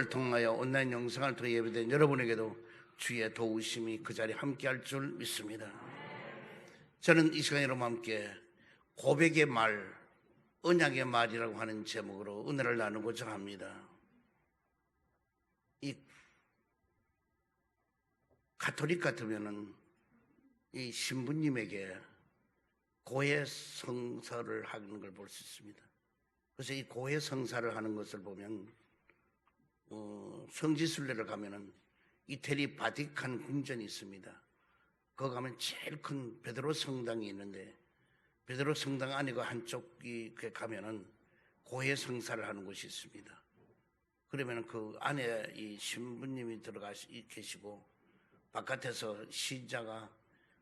통하여 온라인 영상을 통해 예배된 여러분에게도 주의 도우심이 그 자리에 함께할 줄 믿습니다. 저는 이 시간 여러분과 함께 고백의 말, 언약의 말이라고 하는 제목으로 은혜를 나누고자 합니다. 이 가톨릭 같으면은 이 신부님에게 고해 성사를 하는 걸 볼 수 있습니다. 그래서 이 고해 성사를 하는 것을 보면 성지순례를 가면은 이태리 바티칸 궁전이 있습니다. 거기 가면 제일 큰 베드로 성당이 있는데 베드로 성당 안에 그 한쪽이 가면은 고해 성사를 하는 곳이 있습니다. 그러면은 그 안에 이 신부님이 들어가 계시고 바깥에서 신자가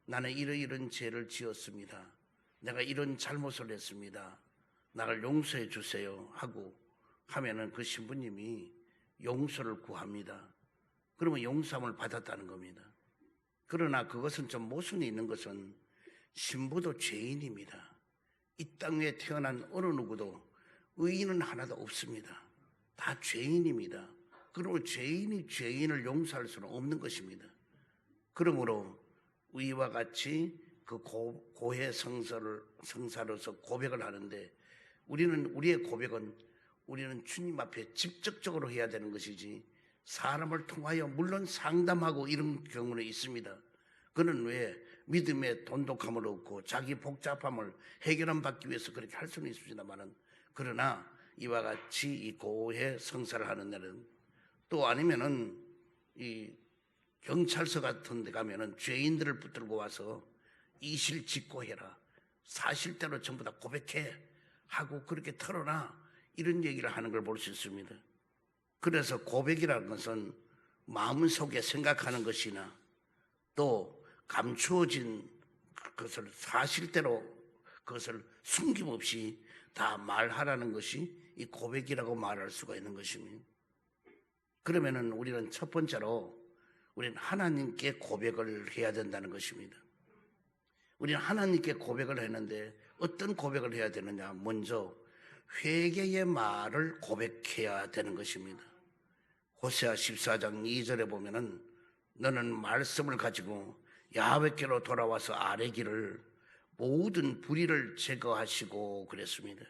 나는 이런 죄를 지었습니다. 내가 이런 잘못을 했습니다. 나를 용서해 주세요 하고 하면은 그 신부님이 용서를 구합니다. 그러면 용서함을 받았다는 겁니다. 그러나 그것은 좀 모순이 있는 것은 신부도 죄인입니다. 이 땅에 태어난 어느 누구도 의인은 하나도 없습니다. 다 죄인입니다. 그러므로 죄인이 죄인을 용서할 수는 없는 것입니다. 그러므로 이와 같이 그 고해 성사로서 고백을 하는데 우리의 고백은 우리는 주님 앞에 직접적으로 해야 되는 것이지 사람을 통하여 물론 상담하고 이런 경우는 있습니다. 그는 왜 믿음의 돈독함을 얻고 자기 복잡함을 해결받기 위해서 그렇게 할 수는 있습니다만은 그러나 이와 같이 이 고해 성사를 하는 날은 또 아니면은 이 경찰서 같은 데 가면은 죄인들을 붙들고 와서 이실직고해라. 사실대로 전부 다 고백해 하고 그렇게 털어놔. 이런 얘기를 하는 걸 볼 수 있습니다. 그래서 고백이라는 것은 마음속에 생각하는 것이나 또 감추어진 것을 사실대로 그것을 숨김없이 다 말하라는 것이 이 고백이라고 말할 수가 있는 것입니다. 그러면은 우리는 첫 번째로 우리는 하나님께 고백을 해야 된다는 것입니다. 우리는 하나님께 고백을 했는데 어떤 고백을 해야 되느냐? 먼저 회개의 말을 고백해야 되는 것입니다. 호세아 14장 2절에 보면은 너는 말씀을 가지고 야훼께로 돌아와서 아뢰기를 모든 불의를 제거하시고 그랬습니다.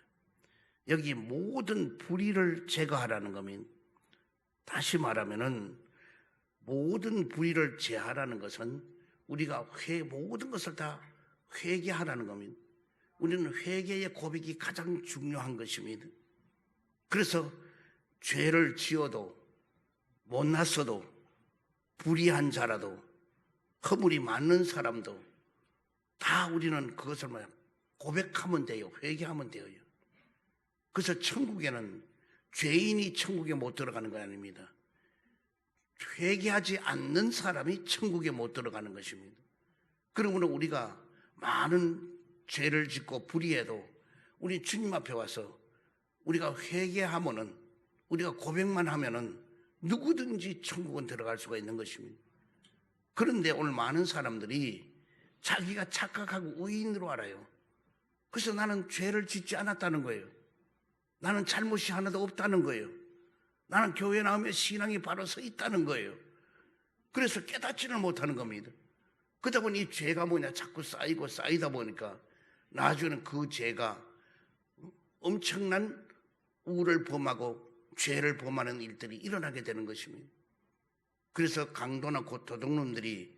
여기 모든 불의를 제거하라는 겁니다. 다시 말하면은 모든 불의를 제하라는 것은 우리가 모든 것을 다 회개하라는 겁니다. 우리는 회개의 고백이 가장 중요한 것입니다. 그래서 죄를 지어도 못났어도 불의한 자라도 허물이 많은 사람도 다 우리는 그것을 고백하면 돼요. 회개하면 돼요. 그래서 천국에는 죄인이 천국에 못 들어가는 거 아닙니다. 회개하지 않는 사람이 천국에 못 들어가는 것입니다. 그러므로 우리가 많은 죄를 짓고 불의해도 우리 주님 앞에 와서 우리가 회개하면은 우리가 고백만 하면은 누구든지 천국은 들어갈 수가 있는 것입니다. 그런데 오늘 많은 사람들이 자기가 착각하고 의인으로 알아요. 그래서 나는 죄를 짓지 않았다는 거예요. 나는 잘못이 하나도 없다는 거예요. 나는 교회 나오면 신앙이 바로 서 있다는 거예요. 그래서 깨닫지를 못하는 겁니다. 그러다 보니 이 죄가 뭐냐 자꾸 쌓이고 쌓이다 보니까 나중에는 그 죄가 엄청난 우를 범하고 죄를 범하는 일들이 일어나게 되는 것입니다. 그래서 강도나 곧 도둑놈들이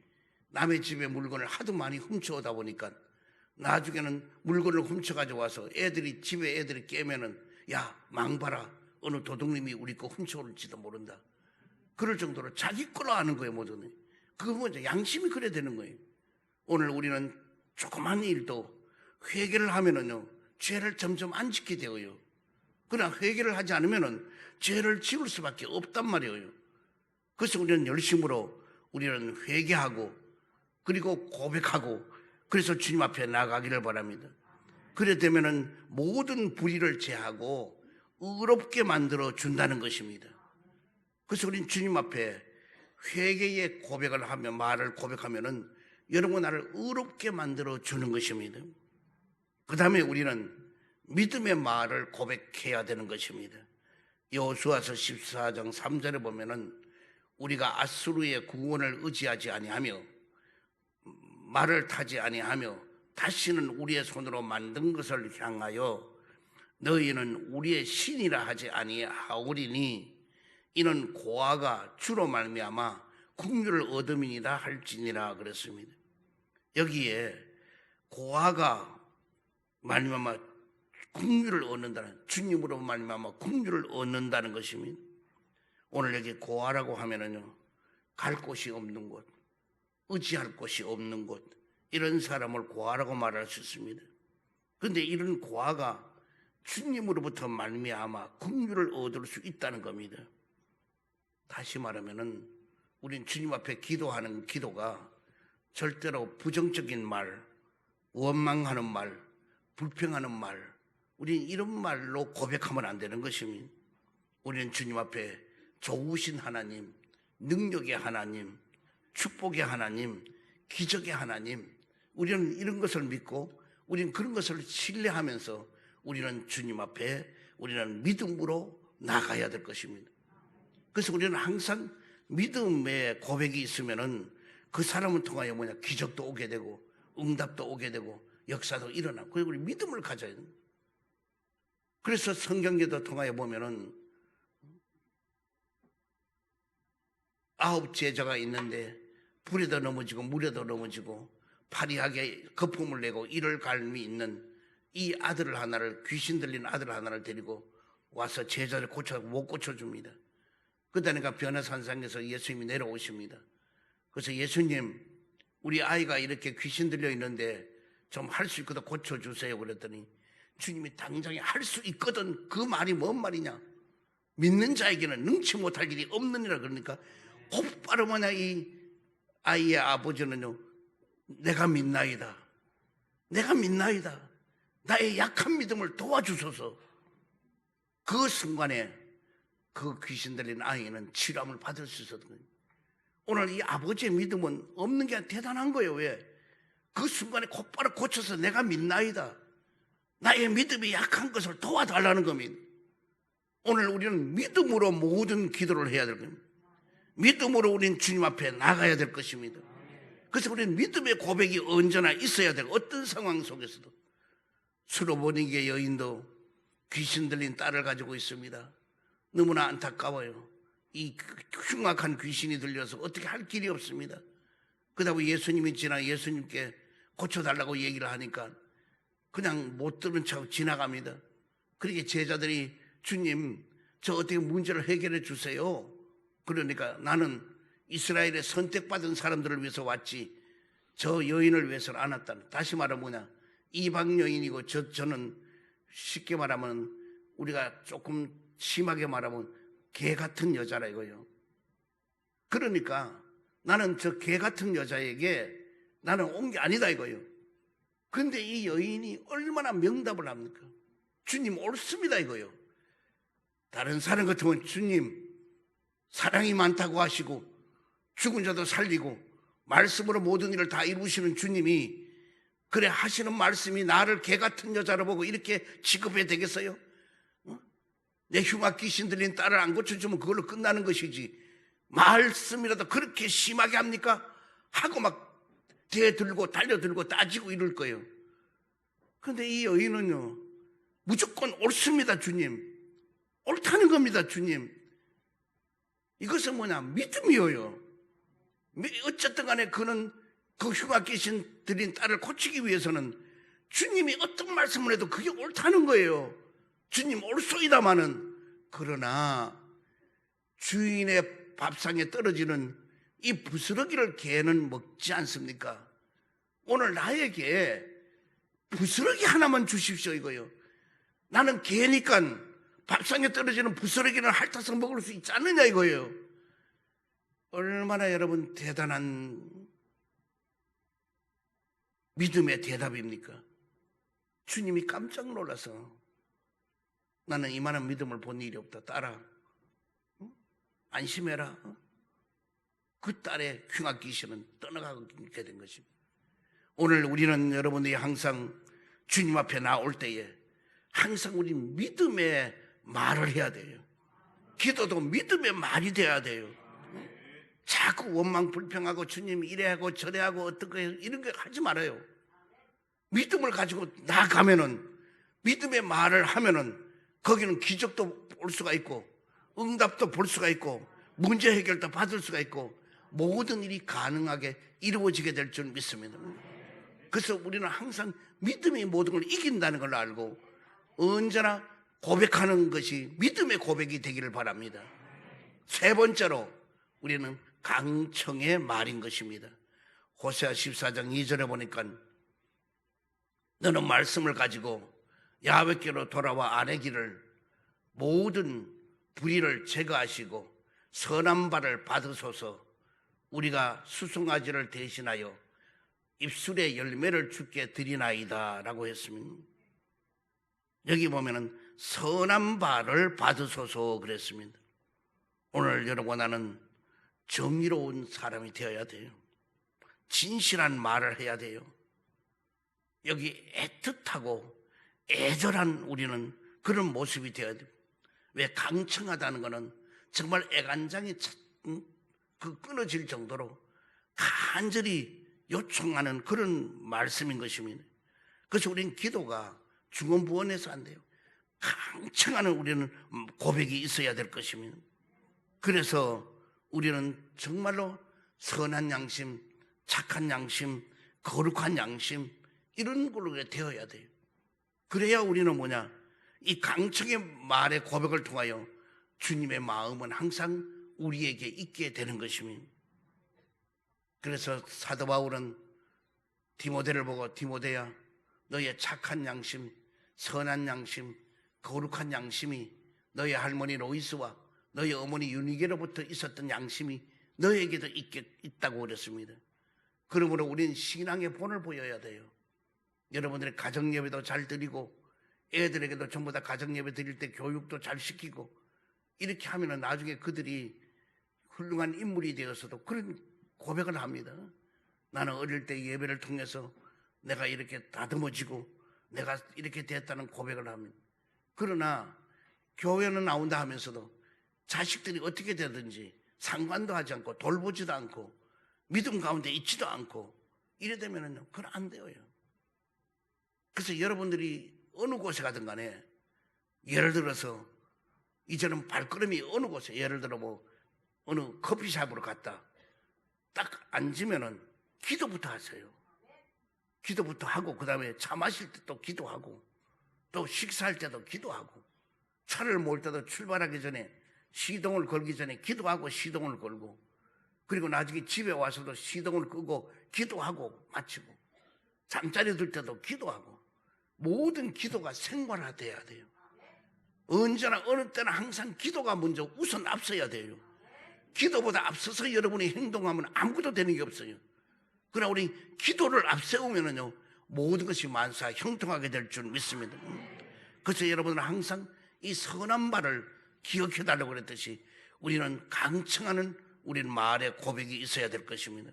남의 집에 물건을 하도 많이 훔쳐오다 보니까 나중에는 물건을 훔쳐가지고 와서 집에 애들이 깨면은 야 망봐라 어느 도둑님이 우리 거 훔쳐올지도 모른다. 그럴 정도로 자기 걸로 아는 거예요 모두는. 그거 먼저 양심이 그래야 되는 거예요. 오늘 우리는 조그만 일도 회개를 하면은요 죄를 점점 안 짓게 되어요. 그러나 회개를 하지 않으면은 죄를 지을 수밖에 없단 말이에요. 그래서 우리는 열심으로 우리는 회개하고 그리고 고백하고 그래서 주님 앞에 나가기를 바랍니다. 그래 되면은 모든 불의를 제하고 의롭게 만들어 준다는 것입니다. 그래서 우리는 주님 앞에 회개의 고백을 하며 말을 고백하면은 여러분 나를 의롭게 만들어 주는 것입니다. 그 다음에 우리는 믿음의 말을 고백해야 되는 것입니다. 여호수아서 14장 3절에 보면은 우리가 아수르의 구원을 의지하지 아니하며 말을 타지 아니하며 다시는 우리의 손으로 만든 것을 향하여 너희는 우리의 신이라 하지 아니하오리니 이는 고아가 주로 말미암아 국류를 얻음이니라 할지니라 그랬습니다. 여기에 고아가 말미암아 국류를 얻는다는, 주님으로 말미암아 국류를 얻는다는 것입니다. 오늘 여기 고아라고 하면은요, 갈 곳이 없는 곳, 의지할 곳이 없는 곳, 이런 사람을 고아라고 말할 수 있습니다. 그런데 이런 고아가 주님으로부터 말미암아 긍휼을 얻을 수 있다는 겁니다. 다시 말하면은 우린 주님 앞에 기도하는 기도가 절대로 부정적인 말, 원망하는 말, 불평하는 말, 우린 이런 말로 고백하면 안 되는 것입니다. 우리는 주님 앞에 좋으신 하나님, 능력의 하나님, 축복의 하나님, 기적의 하나님, 우리는 이런 것을 믿고 우리는 그런 것을 신뢰하면서 우리는 주님 앞에 우리는 믿음으로 나가야 될 것입니다. 그래서 우리는 항상 믿음의 고백이 있으면은 그 사람을 통하여 기적도 오게 되고 응답도 오게 되고 역사도 일어나고, 그리고 우리 믿음을 가져야 됩니다. 그래서 성경에도 통하여 보면은 9 제자가 있는데 불에도 넘어지고 물에도 넘어지고 파리하게 거품을 내고 이를 갈미 있는 이 아들 하나를, 귀신 들린 아들 하나를 데리고 와서 제자를 고쳐 못 고쳐줍니다. 그러니까 변화산상에서 예수님이 내려오십니다. 그래서 예수님, 우리 아이가 이렇게 귀신 들려 있는데 좀 할 수 있거든 고쳐주세요. 그랬더니 주님이 당장에 할 수 있거든, 그 말이 뭔 말이냐, 믿는 자에게는 능치 못할 일이 없느니라. 그러니까 곧바로 이 아이의 아버지는요, 내가 믿나이다, 내가 믿나이다, 나의 약한 믿음을 도와주소서. 그 순간에 그 귀신 들린 아이는 치료함을 받을 수 있었거든요. 오늘 이 아버지의 믿음은 없는 게 대단한 거예요. 왜? 그 순간에 곧바로 고쳐서 내가 믿나이다, 나의 믿음이 약한 것을 도와달라는 겁니다. 오늘 우리는 믿음으로 모든 기도를 해야 될 겁니다. 믿음으로 우리는 주님 앞에 나가야 될 것입니다. 그래서 우리는 믿음의 고백이 언제나 있어야 되고, 어떤 상황 속에서도. 수로보니게 여인도 귀신 들린 딸을 가지고 있습니다. 너무나 안타까워요. 이 흉악한 귀신이 들려서 어떻게 할 길이 없습니다. 그러다 예수님이 예수님께 고쳐달라고 얘기를 하니까 그냥 못 들은 척 지나갑니다. 그러니까 제자들이 주님, 저 어떻게 문제를 해결해 주세요. 그러니까 나는 이스라엘의 선택받은 사람들을 위해서 왔지 저 여인을 위해서는 안 왔다는. 다시 말하면 이방 여인이고 저는 쉽게 말하면 우리가 조금 심하게 말하면 개 같은 여자라 이거예요. 그러니까 나는 저 개 같은 여자에게 나는 온 게 아니다 이거예요. 그런데 이 여인이 얼마나 명답을 합니까? 주님 옳습니다 이거예요. 다른 사람 같으면 주님 사랑이 많다고 하시고 죽은 자도 살리고 말씀으로 모든 일을 다 이루시는 주님이 그래 하시는 말씀이 나를 개 같은 여자로 보고 이렇게 취급해야 되겠어요? 내 흉악 귀신 들린 딸을 안 고쳐주면 그걸로 끝나는 것이지 말씀이라도 그렇게 심하게 합니까? 하고 막 대들고 달려들고 따지고 이럴 거예요. 그런데 이 여인은요, 무조건 옳습니다 주님, 옳다는 겁니다 주님. 이것은 믿음이에요. 어쨌든 간에 그는 그 흉악 귀신 들린 딸을 고치기 위해서는 주님이 어떤 말씀을 해도 그게 옳다는 거예요. 주님 옳소이다마는, 그러나 주인의 밥상에 떨어지는 이 부스러기를 개는 먹지 않습니까? 오늘 나에게 부스러기 하나만 주십시오 이거요. 나는 개니까 밥상에 떨어지는 부스러기는 핥아서 먹을 수 있지 않느냐 이거예요. 얼마나 여러분 대단한 믿음의 대답입니까? 주님이 깜짝 놀라서 나는 이만한 믿음을 본 일이 없다. 딸아, 안심해라. 그 딸의 흉악 귀신은 떠나가게 된 것입니다. 오늘 우리는 여러분들이 항상 주님 앞에 나올 때에 항상 우리 믿음의 말을 해야 돼요. 기도도 믿음의 말이 돼야 돼요. 자꾸 원망 불평하고 주님 이래하고 저래하고 어떻게 이런 거 하지 말아요. 믿음을 가지고 나가면은, 믿음의 말을 하면은 거기는 기적도 볼 수가 있고 응답도 볼 수가 있고 문제 해결도 받을 수가 있고 모든 일이 가능하게 이루어지게 될 줄 믿습니다. 그래서 우리는 항상 믿음이 모든 걸 이긴다는 걸 알고 언제나 고백하는 것이 믿음의 고백이 되기를 바랍니다. 세 번째로 우리는 강청의 말인 것입니다. 호세아 14장 2절에 보니까 너는 말씀을 가지고 야훼께로 돌아와 아내 길을 모든 불의를 제거하시고 선한 바를 받으소서. 우리가 수송아지를 대신하여 입술의 열매를 주께 드리나이다 라고 했습니다. 여기 보면은 선한 바를 받으소서 그랬습니다. 오늘 여러분, 나는 정의로운 사람이 되어야 돼요. 진실한 말을 해야 돼요. 여기 애틋하고 애절한 우리는 그런 모습이 되어야 돼요. 왜 강청하다는 것은 정말 애간장이 끊어질 정도로 간절히 요청하는 그런 말씀인 것입니다. 그래서 우리는 기도가 중언부언해서 안 돼요. 강청하는 우리는 고백이 있어야 될 것입니다. 그래서 우리는 정말로 선한 양심, 착한 양심, 거룩한 양심 이런 걸로 되어야 돼요. 그래야 우리는 뭐냐? 이 강청의 말의 고백을 통하여 주님의 마음은 항상 우리에게 있게 되는 것입니다. 그래서 사도 바울은 디모데를 보고 디모데야, 너의 착한 양심, 선한 양심, 거룩한 양심이 너의 할머니 로이스와 너의 어머니 유니게로부터 있었던 양심이 너에게도 있다고 그랬습니다. 그러므로 우리는 신앙의 본을 보여야 돼요. 여러분들의 가정예배도 잘 드리고 애들에게도 전부 다 가정예배 드릴 때 교육도 잘 시키고 이렇게 하면 나중에 그들이 훌륭한 인물이 되어서도 그런 고백을 합니다. 나는 어릴 때 예배를 통해서 내가 이렇게 다듬어지고 내가 이렇게 됐다는 고백을 합니다. 그러나 교회는 나온다 하면서도 자식들이 어떻게 되든지 상관도 하지 않고 돌보지도 않고 믿음 가운데 있지도 않고 이래 되면은 그건 안 돼요. 그래서 여러분들이 어느 곳에 가든 간에 예를 들어서 이제는 발걸음이 어느 곳에 예를 들어 뭐 어느 커피숍으로 갔다 딱 앉으면은 기도부터 하세요. 기도부터 하고 그 다음에 차 마실 때 또 기도하고 또 식사할 때도 기도하고 차를 몰 때도 출발하기 전에 시동을 걸기 전에 기도하고 시동을 걸고 그리고 나중에 집에 와서도 시동을 끄고 기도하고 마치고 잠자리 들 때도 기도하고 모든 기도가 생활화돼야 돼요. 언제나 어느 때나 항상 기도가 먼저 우선 앞서야 돼요. 기도보다 앞서서 여러분이 행동하면 아무것도 되는 게 없어요. 그러나 우리 기도를 앞세우면은요 모든 것이 만사 형통하게 될 줄 믿습니다. 그래서 여러분은 항상 이 선한 말을 기억해 달라고 그랬듯이 우리는 강청하는 우리는 말의 고백이 있어야 될 것입니다.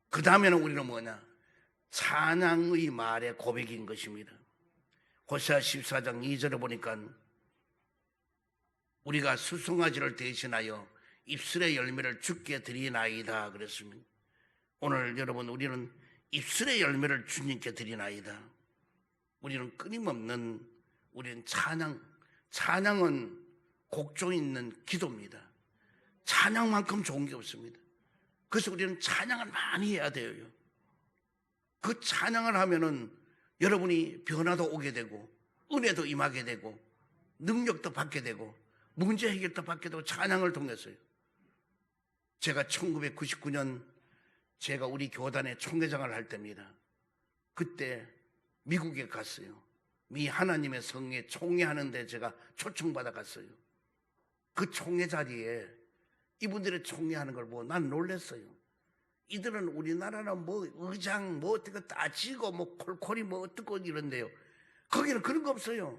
그 다음에는 우리는 뭐냐? 찬양의 말의 고백인 것입니다. 호세아 14장 2절에 보니까 우리가 수송아지를 대신하여 입술의 열매를 주께 드리나이다 그랬습니다. 오늘 여러분 우리는 입술의 열매를 주님께 드리나이다. 우리는 끊임없는 우리는 찬양은 곡조 있는 기도입니다. 찬양만큼 좋은 게 없습니다. 그래서 우리는 찬양을 많이 해야 돼요. 그 찬양을 하면은 여러분이 변화도 오게 되고 은혜도 임하게 되고 능력도 받게 되고 문제 해결도 받게 되고 찬양을 통해서요. 제가 1999년 제가 우리 교단의 총회장을 할 때입니다. 그때 미국에 갔어요. 미 하나님의 성에 총회하는데 제가 초청받아 갔어요. 그 총회 자리에 이분들의 총회하는 걸 보고 난 놀랐어요. 이들은 우리나라는 뭐 의장 뭐 어떻게 따지고 뭐 콜콜이 뭐 어떻고 이런데요. 거기는 그런 거 없어요.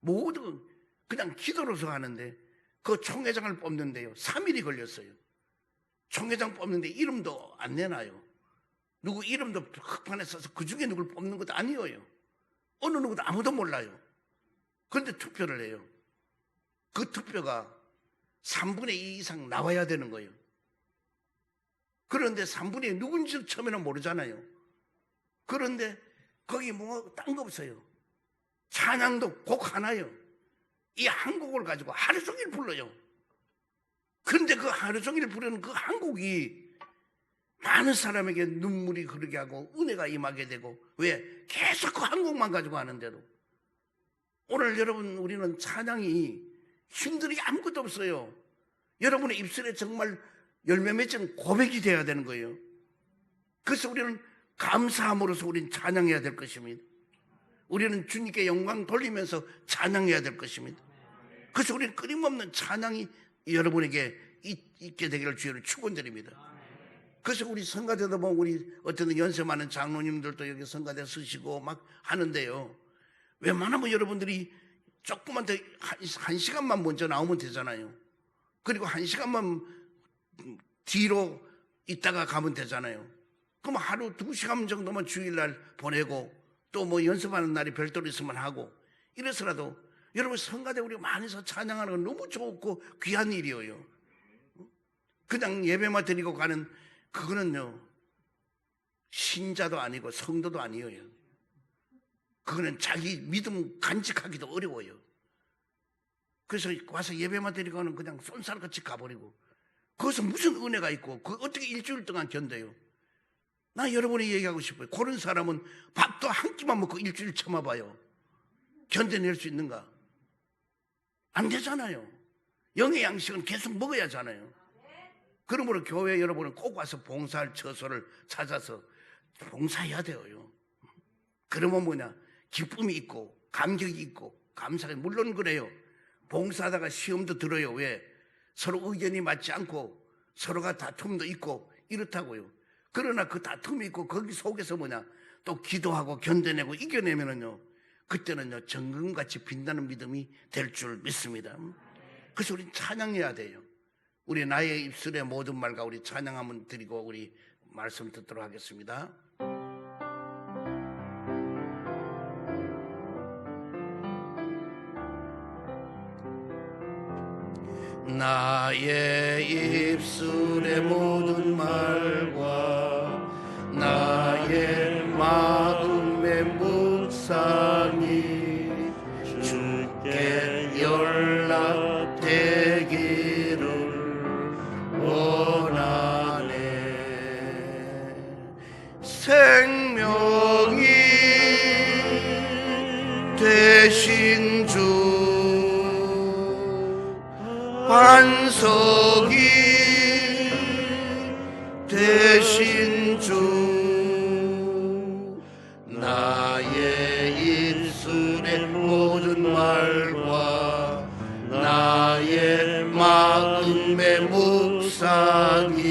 모든 그냥 기도로서 하는데 그 총회장을 뽑는데요. 3일이 걸렸어요. 총회장 뽑는데 이름도 안 내놔요. 누구 이름도 흑판에 써서 그 중에 누굴 뽑는 것도 아니에요. 어느 누구도 아무도 몰라요. 그런데 투표를 해요. 그 투표가 3분의 2 이상 나와야 되는 거예요. 그런데 3분의 2 누군지 처음에는 모르잖아요. 그런데 거기 뭐 딴 거 없어요. 찬양도 곡 하나요. 이 한 곡을 가지고 하루 종일 불러요. 그런데 그 하루 종일 부르는 그 한 곡이 많은 사람에게 눈물이 흐르게 하고 은혜가 임하게 되고, 왜? 계속 그 한 곡만 가지고 하는데도. 오늘 여러분, 우리는 찬양이 힘들이 아무것도 없어요. 여러분의 입술에 정말 열매 맺은 고백이 돼야 되는 거예요. 그래서 우리는 감사함으로써 우리는 찬양해야 될 것입니다. 우리는 주님께 영광 돌리면서 찬양해야 될 것입니다. 그래서 우리는 끊임없는 찬양이 여러분에게 있게 되기를 주의로 축원드립니다. 그래서 우리 성가대도 보면 우리 어떤 연세 많은 장로님들도 여기 성가대 쓰시고 막 하는데요. 웬만하면 여러분들이 조금만 더 한 시간만 먼저 나오면 되잖아요. 그리고 한 시간만 뒤로 있다가 가면 되잖아요. 그럼 하루 2시간 정도만 주일날 보내고 또 뭐 연습하는 날이 별도로 있으면 하고 이래서라도 여러분 성가대 우리 많이서 찬양하는 건 너무 좋고 귀한 일이에요. 그냥 예배만 드리고 가는 그거는요 신자도 아니고 성도도 아니에요. 그거는 자기 믿음 간직하기도 어려워요. 그래서 와서 예배만 드리고 가는 그냥 쏜살같이 가버리고 거기서 무슨 은혜가 있고 그 어떻게 일주일 동안 견뎌요? 나 여러분이 얘기하고 싶어요. 그런 사람은 밥도 한 끼만 먹고 일주일 참아봐요. 견뎌낼 수 있는가? 안 되잖아요. 영의 양식은 계속 먹어야 하잖아요. 그러므로 교회 여러분은 꼭 와서 봉사할 처소를 찾아서 봉사해야 돼요. 그러면 뭐냐? 기쁨이 있고 감격이 있고 감사가 물론 그래요. 봉사하다가 시험도 들어요. 왜? 서로 의견이 맞지 않고 서로가 다툼도 있고 이렇다고요. 그러나 그 다툼이 있고 거기 속에서 뭐냐? 또 기도하고 견뎌내고 이겨내면은요. 그때는요. 정금같이 빛나는 믿음이 될 줄 믿습니다. 그래서 우리는 찬양해야 돼요. 우리 나의 입술의 모든 말과 우리 찬양 한번 드리고 우리 말씀 듣도록 하겠습니다. 나의 입술의 모든 말과 나의 마음의 묵상이 주께 연락되기를 원하네. 생명이 되신 주 반석이 되신 주 나의 입술의 모든 말과 나의 마음의 묵상이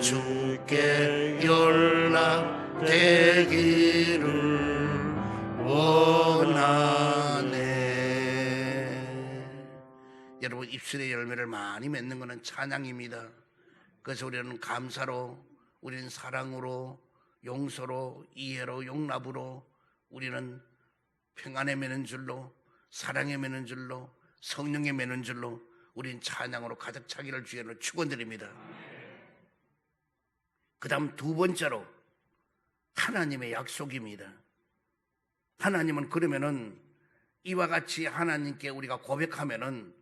주께 연락되기를 원하네. 여러분 입술의 열매를 많이 맺는 것은 찬양입니다. 그래서 우리는 감사로, 우리는 사랑으로, 용서로, 이해로, 용납으로, 우리는 평안에 매는 줄로, 사랑에 매는 줄로, 성령에 매는 줄로 우리는 찬양으로 가득 차기를 주의로 축원드립니다. 그 다음 두 번째로 하나님의 약속입니다. 하나님은 그러면은 이와 같이 하나님께 우리가 고백하면은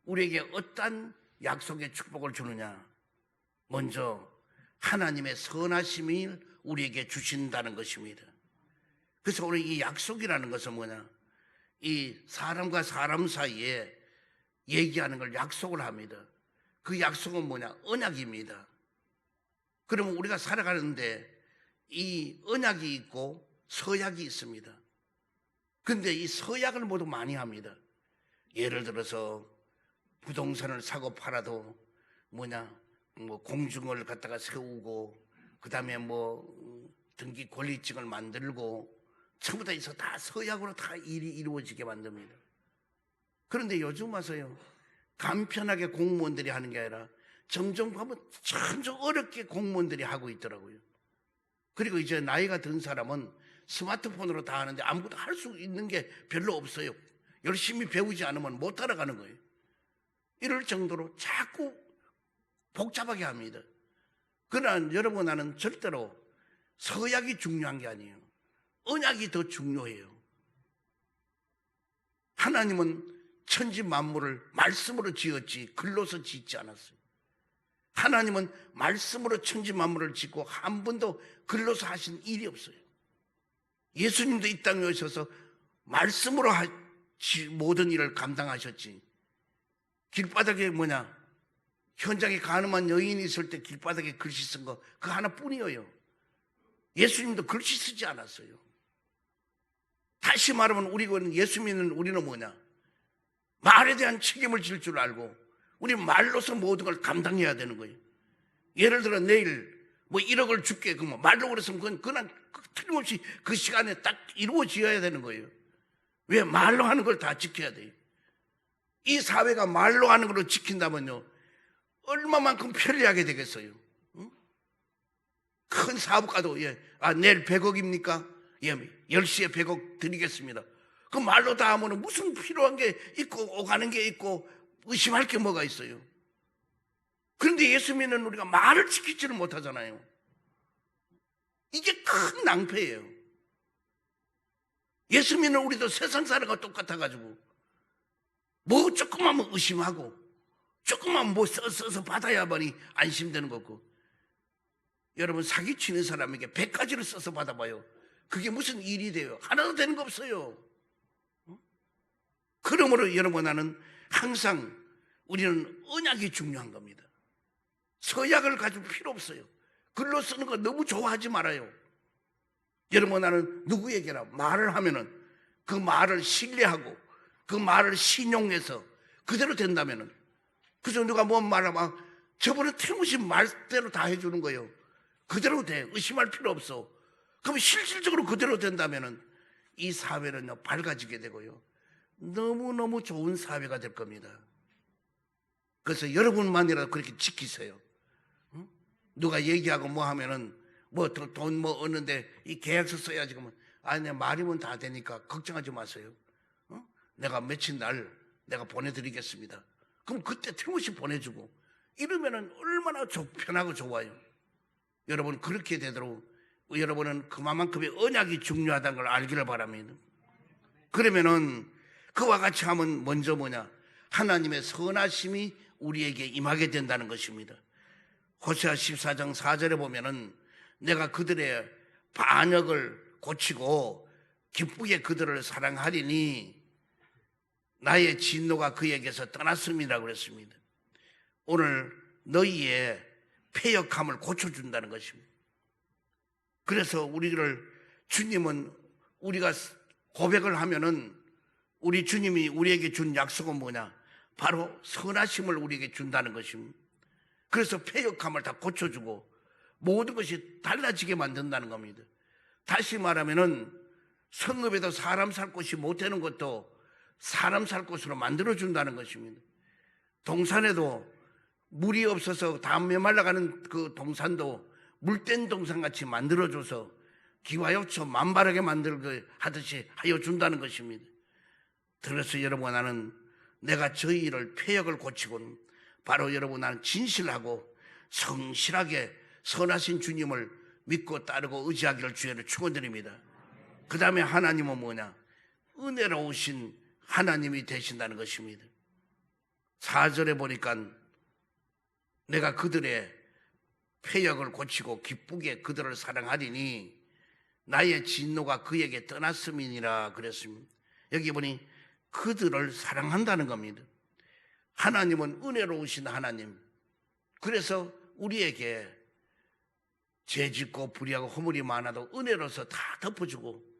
우리에게 어떤 약속의 축복을 주느냐? 먼저 하나님의 선하심을 우리에게 주신다는 것입니다. 그래서 우리 이 약속이라는 것은 뭐냐? 이 사람과 사람 사이에 얘기하는 걸 약속을 합니다. 그 약속은 뭐냐? 언약입니다. 그러면 우리가 살아가는데 이 언약이 있고 서약이 있습니다. 그런데 이 서약을 모두 많이 합니다. 예를 들어서 부동산을 사고 팔아도 뭐냐? 뭐 공증을 갖다가 세우고 그 다음에 뭐 등기 권리증을 만들고 전부 다 있어 다 서약으로 다 일이 이루어지게 만듭니다. 그런데 요즘 와서요 간편하게 공무원들이 하는 게 아니라 점점 보면 점점 어렵게 공무원들이 하고 있더라고요. 그리고 이제 나이가 든 사람은 스마트폰으로 다 하는데 아무것도 할 수 있는 게 별로 없어요. 열심히 배우지 않으면 못 따라가는 거예요. 이럴 정도로 자꾸 복잡하게 합니다. 그러나 여러분, 나는 절대로 서약이 중요한 게 아니에요. 언약이 더 중요해요. 하나님은 천지 만물을 말씀으로 지었지 글로서 짓지 않았어요. 하나님은 말씀으로 천지 만물을 짓고 한 번도 글로서 하신 일이 없어요. 예수님도 이 땅에 오셔서 말씀으로 모든 일을 감당하셨지. 길바닥에 현장에 가늠한 여인이 있을 때 길바닥에 글씨 쓴 거 그 하나뿐이에요. 예수님도 글씨 쓰지 않았어요. 다시 말하면 예수 믿는 우리는 말에 대한 책임을 질 줄 알고 우리 말로서 모든 걸 감당해야 되는 거예요. 예를 들어 내일 1억을 줄게 그러면 말로 그랬으면 그건 틀림없이 그 시간에 딱 이루어져야 되는 거예요. 왜? 말로 하는 걸 다 지켜야 돼요. 이 사회가 말로 하는 걸로 지킨다면요, 얼마만큼 편리하게 되겠어요. 응? 큰 사업가도 내일 100억입니까? 10시에 100억 드리겠습니다. 그 말로 다 하면 무슨 필요한 게 있고 오가는 게 있고 의심할 게 뭐가 있어요. 그런데 예수 믿는 우리가 말을 지키지를 못하잖아요. 이게 큰 낭패예요. 예수 믿는 우리도 세상 사람과 똑같아가지고 조금만 의심하고 조금만 써서 받아야만이 안심되는 거고, 여러분 사기치는 사람에게 100가지를 써서 받아봐요. 그게 무슨 일이 돼요? 하나도 되는 거 없어요. 그러므로 여러분, 나는 항상 우리는 언약이 중요한 겁니다. 서약을 가질 필요 없어요. 글로 쓰는 거 너무 좋아하지 말아요. 여러분, 나는 누구에게나 말을 하면은 그 말을 신뢰하고 그 말을 신용해서 그대로 된다면은, 그저 누가 말하면 저번에 틀림없이 말대로 다 해주는 거예요. 그대로 돼. 의심할 필요 없어. 그럼 실질적으로 그대로 된다면은 이 사회는 밝아지게 되고요, 너무너무 좋은 사회가 될 겁니다. 그래서 여러분만이라도 그렇게 지키세요. 응? 누가 얘기하고 하면은 돈 얻는데 이 계약서 써야지 그러면 내 말이면 다 되니까 걱정하지 마세요. 내가 며칠 날 내가 보내드리겠습니다. 그럼 그때 틀림없이 보내주고 이러면은 얼마나 편하고 좋아요. 여러분, 그렇게 되도록 여러분은 그만큼의 언약이 중요하다는 걸 알기를 바랍니다. 그러면은 그와 같이 하면 먼저 하나님의 선하심이 우리에게 임하게 된다는 것입니다. 호세아 14장 4절에 보면은 내가 그들의 반역을 고치고 기쁘게 그들을 사랑하리니 나의 진노가 그에게서 떠났음이라고 그랬습니다. 오늘 너희의 패역함을 고쳐준다는 것입니다. 그래서 주님은 우리가 고백을 하면은 우리 주님이 우리에게 준 약속은 바로 선하심을 우리에게 준다는 것입니다. 그래서 패역함을 다 고쳐주고 모든 것이 달라지게 만든다는 겁니다. 다시 말하면은 성읍에도 사람 살 곳이 못 되는 것도 사람 살 곳으로 만들어준다는 것입니다. 동산에도 물이 없어서 다 메말라가는 그 동산도 물된 동산같이 만들어줘서 기와요처 만발하게 만들게 하듯이 하여 준다는 것입니다. 그래서 여러분, 나는 내가 저희를 패역을 고치고는 바로 여러분, 나는 진실하고 성실하게 선하신 주님을 믿고 따르고 의지하기를 주의를 축원드립니다. 그 다음에 하나님은 은혜로우신 하나님이 되신다는 것입니다. 4절에 보니까 내가 그들의 패역을 고치고 기쁘게 그들을 사랑하리니 나의 진노가 그에게 떠났음이니라 그랬습니다. 여기 보니 그들을 사랑한다는 겁니다. 하나님은 은혜로우신 하나님. 그래서 우리에게 죄짓고 불의하고 허물이 많아도 은혜로서 다 덮어주고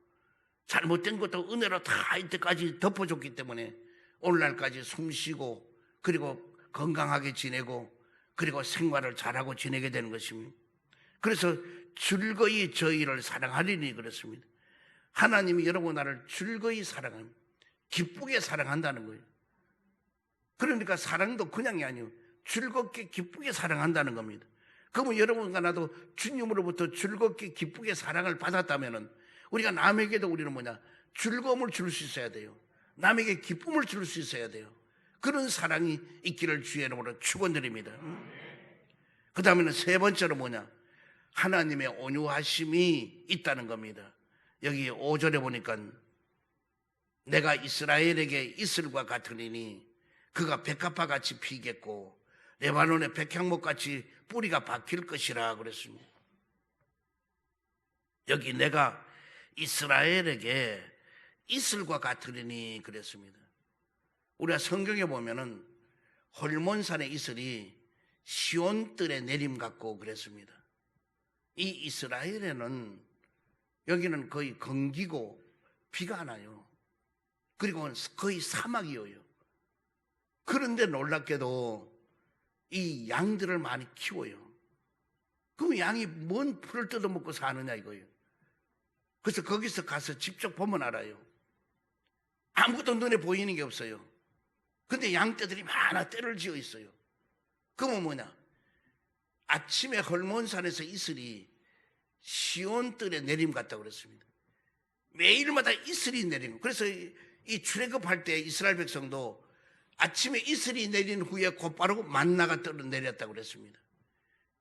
잘못된 것도 은혜로 다 이때까지 덮어줬기 때문에 오늘날까지 숨쉬고 그리고 건강하게 지내고 그리고 생활을 잘하고 지내게 되는 것입니다. 그래서 즐거이 저희를 사랑하리니 그렇습니다. 하나님이 여러분 나를 즐거이 사랑합니다. 기쁘게 사랑한다는 거예요. 그러니까 사랑도 그냥이 아니에요. 즐겁게 기쁘게 사랑한다는 겁니다. 그러면 여러분과 나도 주님으로부터 즐겁게 기쁘게 사랑을 받았다면 우리가 남에게도 우리는 즐거움을 줄 수 있어야 돼요. 남에게 기쁨을 줄 수 있어야 돼요. 그런 사랑이 있기를 주의 이름으로 축원드립니다. 그 다음에는 세 번째로 뭐냐? 하나님의 온유하심이 있다는 겁니다. 여기 5절에 보니까 내가 이스라엘에게 이슬과 같으리니 그가 백합화 같이 피겠고 레바논의 백향목 같이 뿌리가 박힐 것이라 그랬습니다. 여기 내가 이스라엘에게 이슬과 같으리니 그랬습니다. 우리가 성경에 보면은 홀몬산의 이슬이 시온들의 내림 같고 그랬습니다. 이 이스라엘에는 여기는 거의 건기고 비가 안 와요. 그리고 거의 사막이에요. 그런데 놀랍게도 이 양들을 많이 키워요. 그럼 양이 뭔 풀을 뜯어먹고 사느냐 이거예요. 그래서 거기서 가서 직접 보면 알아요. 아무것도 눈에 보이는 게 없어요. 근데 양떼들이 많아 떼를 지어 있어요. 그러면 뭐냐? 아침에 헐몬산에서 이슬이 시온들의 내림 같다고 그랬습니다. 매일마다 이슬이 내리는. 그래서 이 출애굽할 때 이스라엘 백성도 아침에 이슬이 내린 후에 곧바로 만나가 내렸다고 그랬습니다.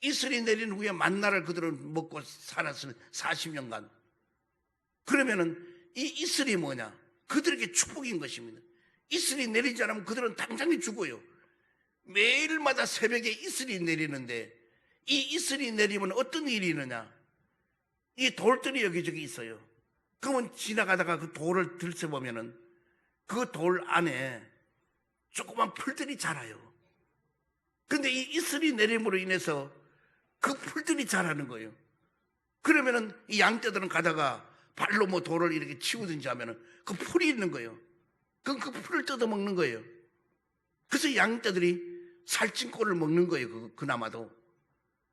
이슬이 내린 후에 만나를 그대로 먹고 살았을 40년간. 그러면은 이 이슬이 뭐냐? 그들에게 축복인 것입니다. 이슬이 내리지 않으면 그들은 당장에 죽어요. 매일마다 새벽에 이슬이 내리는데 이 이슬이 내리면 어떤 일이 있느냐? 이 돌들이 여기저기 있어요. 그러면 지나가다가 그 돌을 들춰보면은 그 돌 안에 조그만 풀들이 자라요. 근데 이 이슬이 내림으로 인해서 그 풀들이 자라는 거예요. 그러면은 이 양떼들은 가다가 발로 뭐 돌을 이렇게 치우든지 하면은 그 풀이 있는 거예요. 그럼 그 풀을 뜯어먹는 거예요. 그래서 양떼들이 살찐 꼴을 먹는 거예요. 그나마도.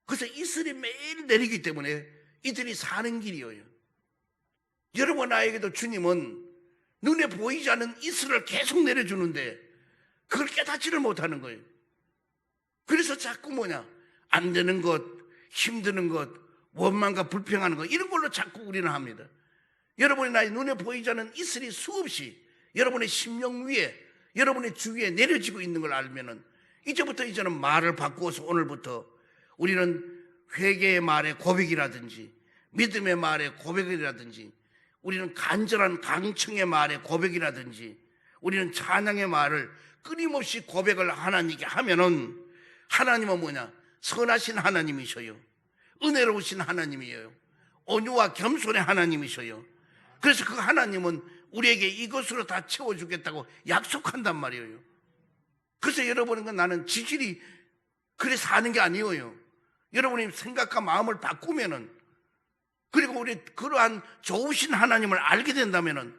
그래서 이슬이 매일 내리기 때문에 이들이 사는 길이에요. 여러분, 나에게도 주님은 눈에 보이지 않는 이슬을 계속 내려주는데 그걸 깨닫지를 못하는 거예요. 그래서 자꾸 뭐냐? 안 되는 것, 힘드는 것, 원망과 불평하는 것, 이런 걸로 자꾸 우리는 합니다. 여러분의 나의 눈에 보이지 않는 이슬이 수없이 여러분의 심령 위에, 여러분의 주위에 내려지고 있는 걸 알면은 이제는 말을 바꾸어서 오늘부터 우리는 회개의 말의 고백이라든지 믿음의 말의 고백이라든지 우리는 간절한 강청의 말의 고백이라든지 우리는 찬양의 말을 끊임없이 고백을 하나님께 하면은 하나님은 뭐냐? 선하신 하나님이셔요. 은혜로우신 하나님이에요. 온유와 겸손의 하나님이셔요. 그래서 그 하나님은 우리에게 이것으로 다 채워주겠다고 약속한단 말이에요. 그래서 여러분은 나는 지질이 그래 사는 게 아니에요. 여러분이 생각과 마음을 바꾸면은 그리고 우리 그러한 좋으신 하나님을 알게 된다면은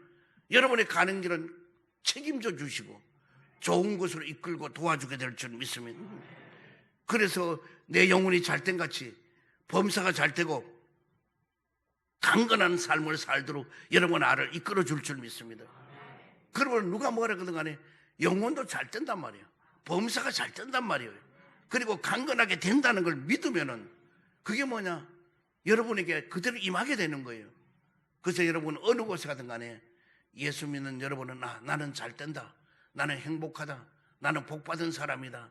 여러분이 가는 길은 책임져 주시고 좋은 곳으로 이끌고 도와주게 될 줄 믿습니다. 그래서 내 영혼이 잘된 같이 범사가 잘되고 강건한 삶을 살도록 여러분 나를 이끌어 줄 줄 믿습니다. 그러면 누가 뭐라 그러든 간에 영혼도 잘 된단 말이에요. 범사가 잘 된단 말이에요. 그리고 강건하게 된다는 걸 믿으면은 그게 뭐냐? 여러분에게 그대로 임하게 되는 거예요. 그래서 여러분 어느 곳에 가든 간에 예수 믿는 여러분은 나는 잘 된다. 나는 행복하다. 나는 복받은 사람이다.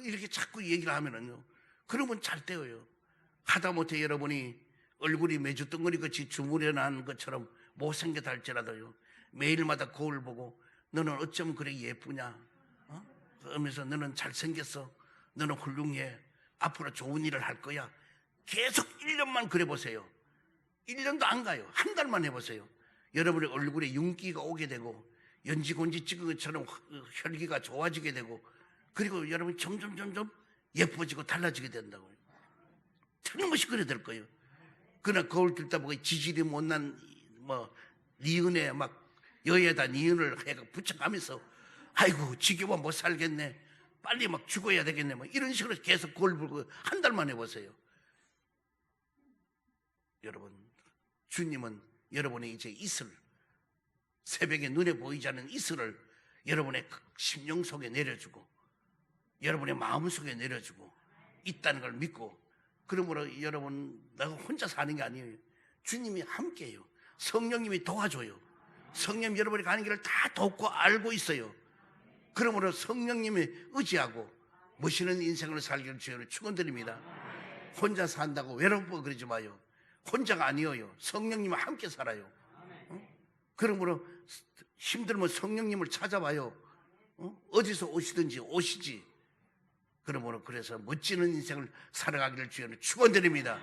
이렇게 자꾸 얘기를 하면은요. 그러면 잘 되어요. 하다못해 여러분이 얼굴이 메주덩어리 같이 주무려난 것처럼 못생겼다 할지라도요. 매일마다 거울 보고 너는 어쩜 그래 예쁘냐? 그러면서 너는 잘생겼어. 너는 훌륭해. 앞으로 좋은 일을 할 거야. 계속 1년만 그래 보세요. 1년도 안 가요. 한 달만 해보세요. 여러분의 얼굴에 윤기가 오게 되고 연지곤지 찍은 것처럼 혈기가 좋아지게 되고 그리고 여러분이 점점 예뻐지고 달라지게 된다고요. 틀림없이 그래 될 거예요. 그러나 거울 들다 보고 지질이 못난 니은에 막 여기에다 니은을 해가 붙여가면서 아이고 지겨워 못 살겠네. 빨리 막 죽어야 되겠네. 이런 식으로 계속 거울 보고 한 달만 해보세요. 여러분, 주님은 여러분의 이제 이슬, 새벽에 눈에 보이지 않는 이슬을 여러분의 심령 속에 내려주고 여러분의 마음 속에 내려주고 있다는 걸 믿고 그러므로 여러분 내가 혼자 사는 게 아니에요. 주님이 함께해요. 성령님이 도와줘요. 성령 여러분이 가는 길을 다 돕고 알고 있어요. 그러므로 성령님이 의지하고 멋있는 인생을 살기를 주여 축원드립니다. 혼자 산다고 외롭고 그러지 마요. 혼자가 아니에요. 성령님과 함께 살아요. 그러므로 힘들면 성령님을 찾아봐요. 어디서 오시든지 오시지. 그러므로 그래서 멋지는 인생을 살아가기를 주여 축원드립니다.